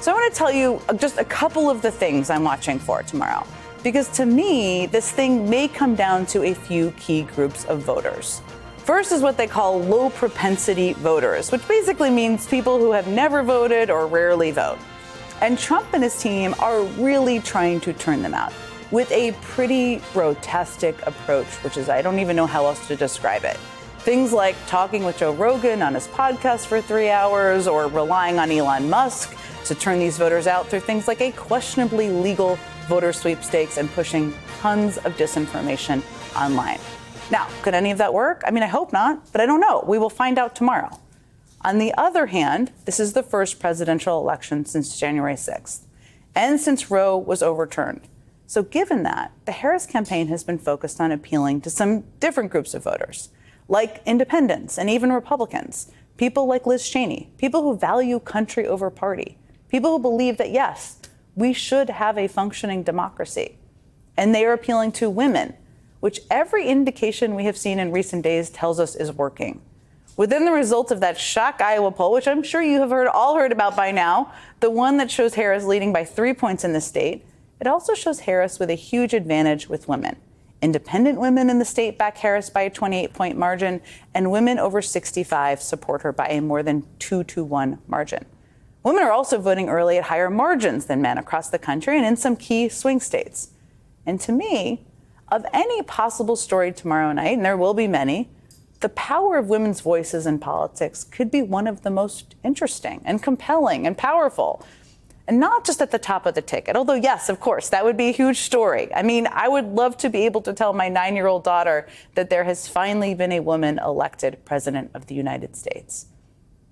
So I want to tell you just a couple of the things I'm watching for tomorrow, because to me, this thing may come down to a few key groups of voters. First is what they call low propensity voters, which basically means people who have never voted or rarely vote. And Trump and his team are really trying to turn them out with a pretty grotesque approach, which is, I don't even know how else to describe it. Things like talking with Joe Rogan on his podcast for 3 hours, or relying on Elon Musk to turn these voters out through things like a questionably legal voter sweepstakes and pushing tons of disinformation online. Now, could any of that work? I mean, I hope not, but I don't know. We will find out tomorrow. On the other hand, this is the first presidential election since January 6th, and since Roe was overturned. So given that, the Harris campaign has been focused on appealing to some different groups of voters, like independents and even Republicans, people like Liz Cheney, people who value country over party, people who believe that, yes, we should have a functioning democracy. And they are appealing to women, which every indication we have seen in recent days tells us is working. Within the results of that shock Iowa poll, which I'm sure you have all heard about by now, the one that shows Harris leading by 3 points in the state, it also shows Harris with a huge advantage with women. Independent women in the state back Harris by a 28-point margin, and women over 65 support her by a more than 2-to-1 margin. Women are also voting early at higher margins than men across the country and in some key swing states. And to me, of any possible story tomorrow night, and there will be many, the power of women's voices in politics could be one of the most interesting and compelling and powerful. And not just at the top of the ticket, although, yes, of course, that would be a huge story. I mean, I would love to be able to tell my 9-year-old daughter that there has finally been a woman elected president of the United States.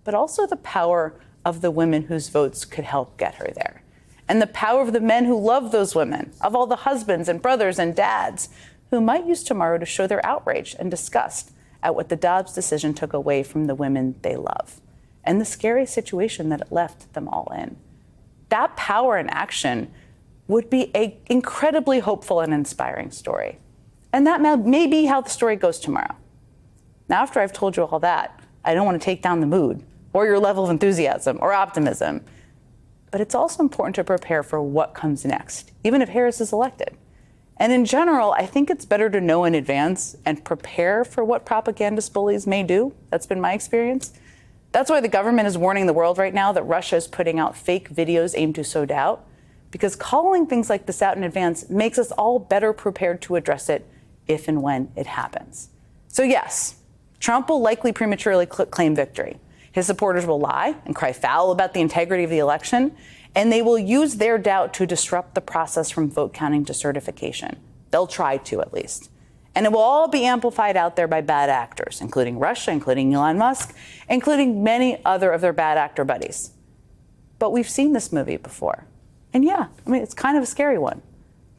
But also the power of the women whose votes could help get her there. And the power of the men who love those women, of all the husbands and brothers and dads who might use tomorrow to show their outrage and disgust at what the Dobbs decision took away from the women they love, and the scary situation that it left them all in. That power in action would be an incredibly hopeful and inspiring story. And that may be how the story goes tomorrow. Now, after I've told you all that, I don't want to take down the mood or your level of enthusiasm or optimism. But it's also important to prepare for what comes next, even if Harris is elected. And in general, I think it's better to know in advance and prepare for what propagandist bullies may do. That's been my experience. That's why the government is warning the world right now that Russia is putting out fake videos aimed to sow doubt, because calling things like this out in advance makes us all better prepared to address it if and when it happens. So yes, Trump will likely prematurely claim victory. His supporters will lie and cry foul about the integrity of the election, and they will use their doubt to disrupt the process from vote counting to certification. They'll try to, at least. And it will all be amplified out there by bad actors, including Russia, including Elon Musk, including many other of their bad actor buddies. But we've seen this movie before. And yeah, I mean, it's kind of a scary one.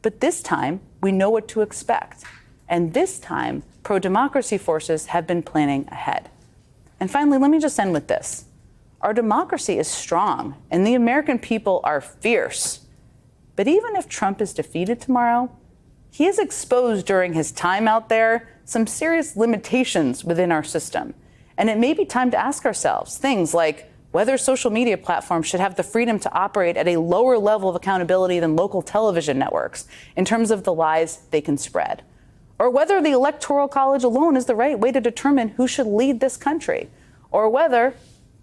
But this time, we know what to expect. And this time, pro-democracy forces have been planning ahead. And finally, let me just end with this. Our democracy is strong, and the American people are fierce. But even if Trump is defeated tomorrow, he has exposed during his time out there some serious limitations within our system. And it may be time to ask ourselves things like whether social media platforms should have the freedom to operate at a lower level of accountability than local television networks in terms of the lies they can spread, or whether the Electoral College alone is the right way to determine who should lead this country, or whether,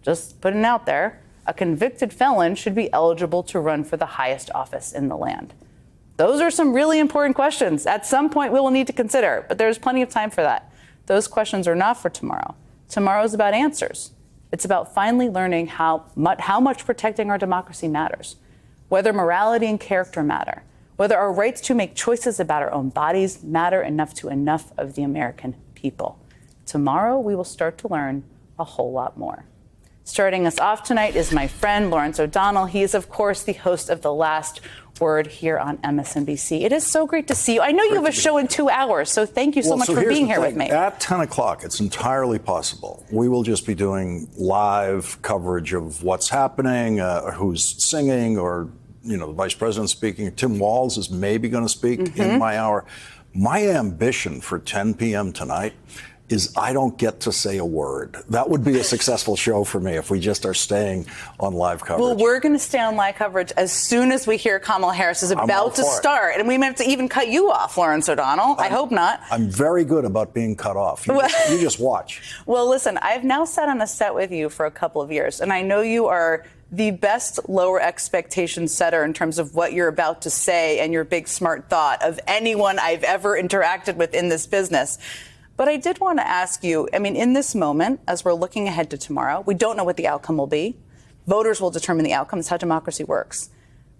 just putting it out there, a convicted felon should be eligible to run for the highest office in the land. Those are some really important questions. At some point, we will need to consider, but there's plenty of time for that. Those questions are not for tomorrow. Tomorrow is about answers. It's about finally learning how much protecting our democracy matters, whether morality and character matter, whether our rights to make choices about our own bodies matter enough to enough of the American people. Tomorrow, we will start to learn a whole lot more. Starting us off tonight is my friend Lawrence O'Donnell. He is, of course, the host of The Last Word here on MSNBC. It is so great to see you. I know you have a show in 2 hours, so thank you so much for being here with me. At 10 o'clock, it's entirely possible. We will just be doing live coverage of what's happening, who's singing, or, you know, the vice president speaking. Tim Walz is maybe going to speak in my hour. My ambition for 10 p.m. tonight is I don't get to say a word. That would be a successful show for me if we just are staying on live coverage. Well, we're going to stay on live coverage as soon as we hear Kamala Harris is about to start. And we may have to even cut you off, Lawrence O'Donnell. I hope not. I'm very good about being cut off. You just watch. Well, listen, I've now sat on a set with you for a couple of years, and I know you are the best lower expectation setter in terms of what you're about to say and your big smart thought of anyone I've ever interacted with in this business. But I did want to ask you, I mean, in this moment, as we're looking ahead to tomorrow, we don't know what the outcome will be. Voters will determine the outcome. It's how democracy works.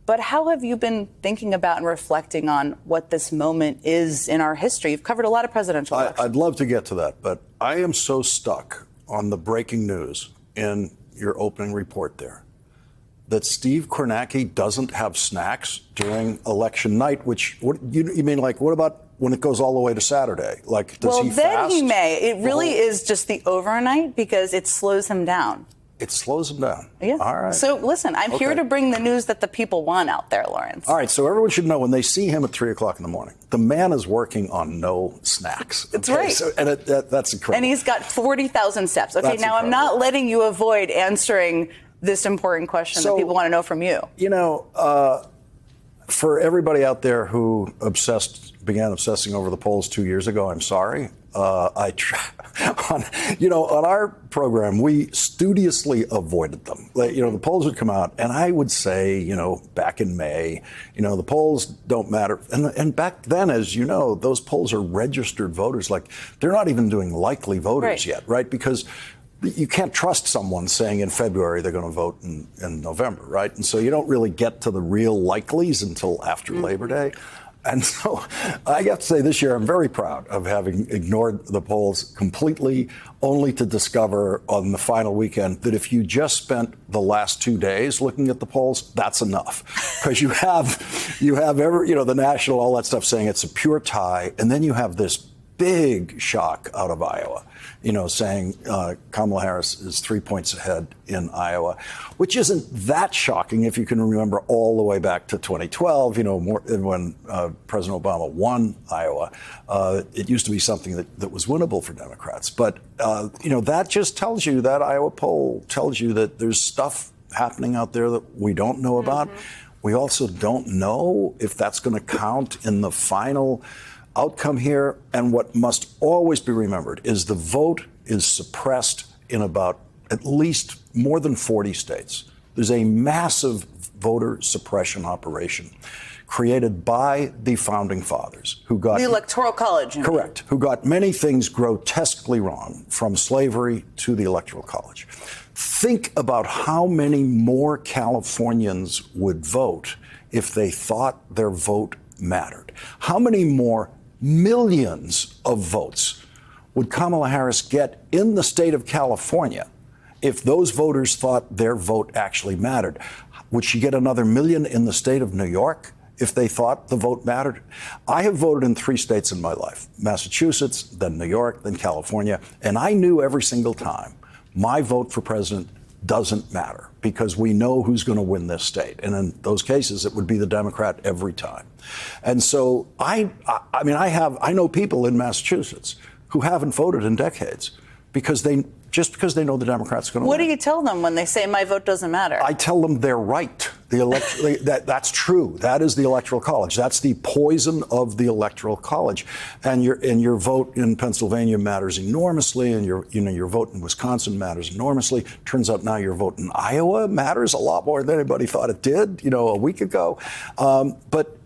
But how have you been thinking about and reflecting on what this moment is in our history? You've covered a lot of presidential elections. I'd love to get to that, but I am so stuck on the breaking news in your opening report there that Steve Kornacki doesn't have snacks during election night, which, what you mean, like, what about when it goes all the way to Saturday? Like, does he fast? Well, then he may. It really is just the overnight because it slows him down. It slows him down. Yeah. All right. So listen, I'm here to bring the news that the people want out there, Lawrence. All right. So everyone should know when they see him at 3 o'clock in the morning, the man is working on no snacks. That's right. So, and that's incredible. And he's got 40,000 steps. Okay. That's now incredible. I'm not letting you avoid answering this important question that people want to know from you. You know, for everybody out there who began obsessing over the polls 2 years ago, I'm sorry. On our program, we studiously avoided them. The polls would come out, and I would say, back in May, the polls don't matter. And back then, as you know, those polls are registered voters. Like, they're not even doing likely voters yet, right? Because you can't trust someone saying in February they're going to vote in November, right? And so you don't really get to the real likelies until after Labor Day. And so I have to say this year I'm very proud of having ignored the polls completely, only to discover on the final weekend that if you just spent the last 2 days looking at the polls, that's enough. Because you have the national, all that stuff saying it's a pure tie. And then you have this big shock out of Iowa, saying Kamala Harris is 3 points ahead in Iowa, which isn't that shocking if you can remember all the way back to 2012, when President Obama won Iowa. It used to be something that was winnable for Democrats. But, that just tells you, that Iowa poll tells you that there's stuff happening out there that we don't know about. We also don't know if that's going to count in the final outcome here. And what must always be remembered is the vote is suppressed in about at least more than 40 states. There's a massive voter suppression operation created by the founding fathers who got... The Electoral College. Correct. Who got many things grotesquely wrong, from slavery to the Electoral College. Think about how many more Californians would vote if they thought their vote mattered. How many more millions of votes would Kamala Harris get in the state of California if those voters thought their vote actually mattered? Would she get another million in the state of New York if they thought the vote mattered? I have voted in 3 states in my life: Massachusetts, then New York, then California. And I knew every single time my vote for president doesn't matter, because we know who's going to win this state. And in those cases, it would be the Democrat every time. And so I know people in Massachusetts who haven't voted in decades because they know the Democrats are going to win. What do you tell them when they say my vote doesn't matter? I tell them they're right. That's true. That is the Electoral College. That's the poison of the Electoral College. And your vote in Pennsylvania matters enormously, and your vote in Wisconsin matters enormously. Turns out now your vote in Iowa matters a lot more than anybody thought it did, a week ago. But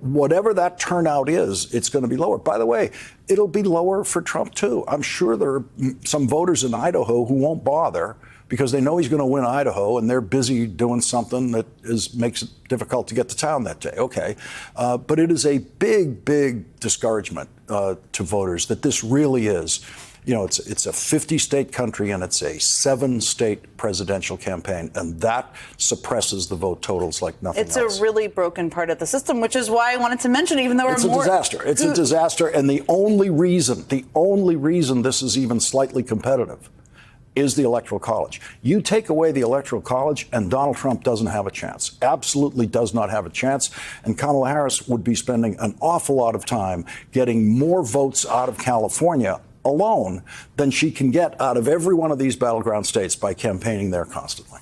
whatever that turnout is, it's going to be lower. By the way, it'll be lower for Trump too. I'm sure there are some voters in Idaho who won't bother because they know he's going to win Idaho, and they're busy doing something that makes it difficult to get to town that day. Okay. But it is a big, big discouragement to voters that this really is. It's a 50-state country, and it's a 7-state presidential campaign, and that suppresses the vote totals like nothing else. It's a really broken part of the system, which is why I wanted to mention, even though it's a disaster. It's a disaster, and the only reason this is even slightly competitive is the Electoral College. You take away the Electoral College, and Donald Trump doesn't have a chance. Absolutely does not have a chance. And Kamala Harris would be spending an awful lot of time getting more votes out of California alone than she can get out of every one of these battleground states by campaigning there constantly.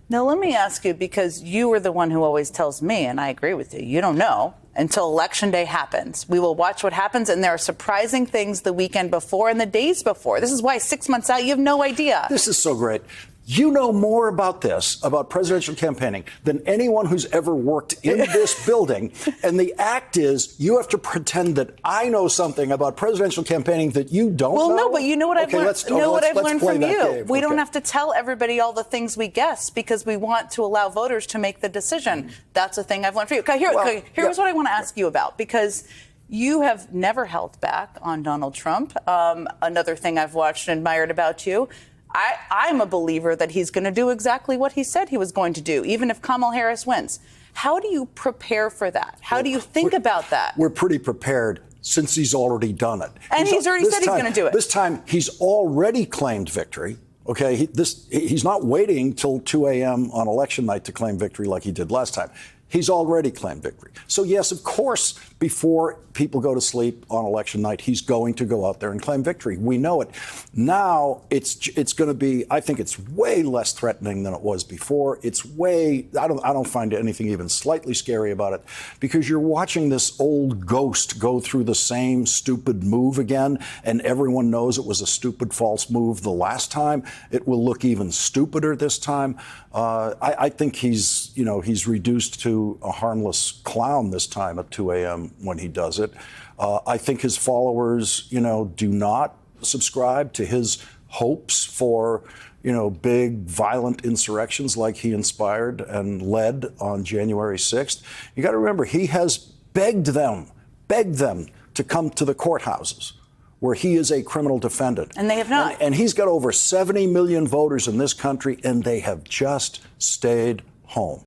Now, let me ask you, because you are the one who always tells me, and I agree with you, you don't know until Election Day happens. We will watch what happens, and there are surprising things the weekend before and the days before. This is why 6 months out, you have no idea. This is so great. You know more about this, about presidential campaigning, than anyone who's ever worked in this building. And the act is you have to pretend that I know something about presidential campaigning that you don't know. Well, no, but you know what I've learned, learned from you. Game. We don't have to tell everybody all the things we guess because we want to allow voters to make the decision. That's a thing I've learned from you. Okay, here's what I want to ask you about, because you have never held back on Donald Trump. Another thing I've watched and admired about you. I'm a believer that he's going to do exactly what he said he was going to do, even if Kamala Harris wins. How do you prepare for that? How do you think about that? We're pretty prepared since he's already done it. And he's already said he's going to do it. This time, he's already claimed victory. Okay, he's not waiting till 2 a.m. on election night to claim victory like he did last time. He's already claimed victory. So, yes, of course, before people go to sleep on election night, he's going to go out there and claim victory. We know it. Now, it's going to be, I think it's way less threatening than it was before. It's way, I don't find anything even slightly scary about it, because you're watching this old ghost go through the same stupid move again, and everyone knows it was a stupid false move the last time. It will look even stupider this time. I think he's reduced to a harmless clown this time at 2 a.m. when he does it. I think his followers, do not subscribe to his hopes for, big violent insurrections like he inspired and led on January 6th. You got to remember, he has begged them to come to the courthouses where he is a criminal defendant. And they have not. And he's got over 70 million voters in this country, and they have just stayed home.